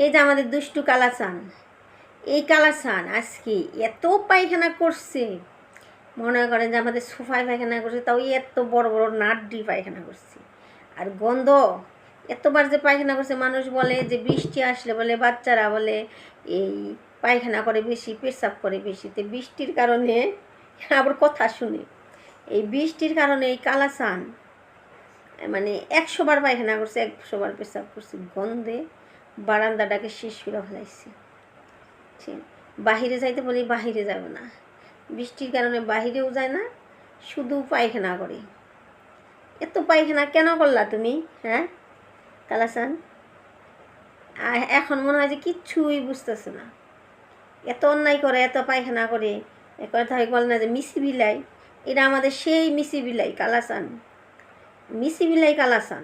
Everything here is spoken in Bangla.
এই যে আমাদের দুষ্টু কালাচান, এই কালাচান আজকে এত পায়খানা করছে, মনে করেন যে আমাদের সোফায় পায়খানা করছে, তাও এত বড় বড় নাড্ডি পায়খানা করছে। আর গন্ধ এতবার যে পায়খানা করছে, মানুষ বলে যে বৃষ্টি আসলে বলে বাচ্চারা বলে এই পায়খানা করে বেশি, পেশাব করে বেশি। তো বৃষ্টির কারণে আবার কথা শুনে, এই বৃষ্টির কারণে এই কালাচান মানে 100 বার পায়খানা করছে, 100 বার পেশাব করছে, গন্ধে বারান্দাটাকে শেষ করে ফেলাইছে। বাহিরে যাইতে বলি বাহিরে যাবে না, বৃষ্টির কারণে বাহিরেও যায় না, শুধু পায়খানা করে। এত পায়খানা কেন করলা তুমি? হ্যাঁ কালাচান, এখন মনে হয় যে কিচ্ছুই বুঝতেছে না, এত অন্যায় করে, এত পায়খানা করে। কথা বলে না যে মিসি বিলাই, এটা আমাদের সেই মিসি বিলাই কালাচান, মিসি বিলাই কালাচান।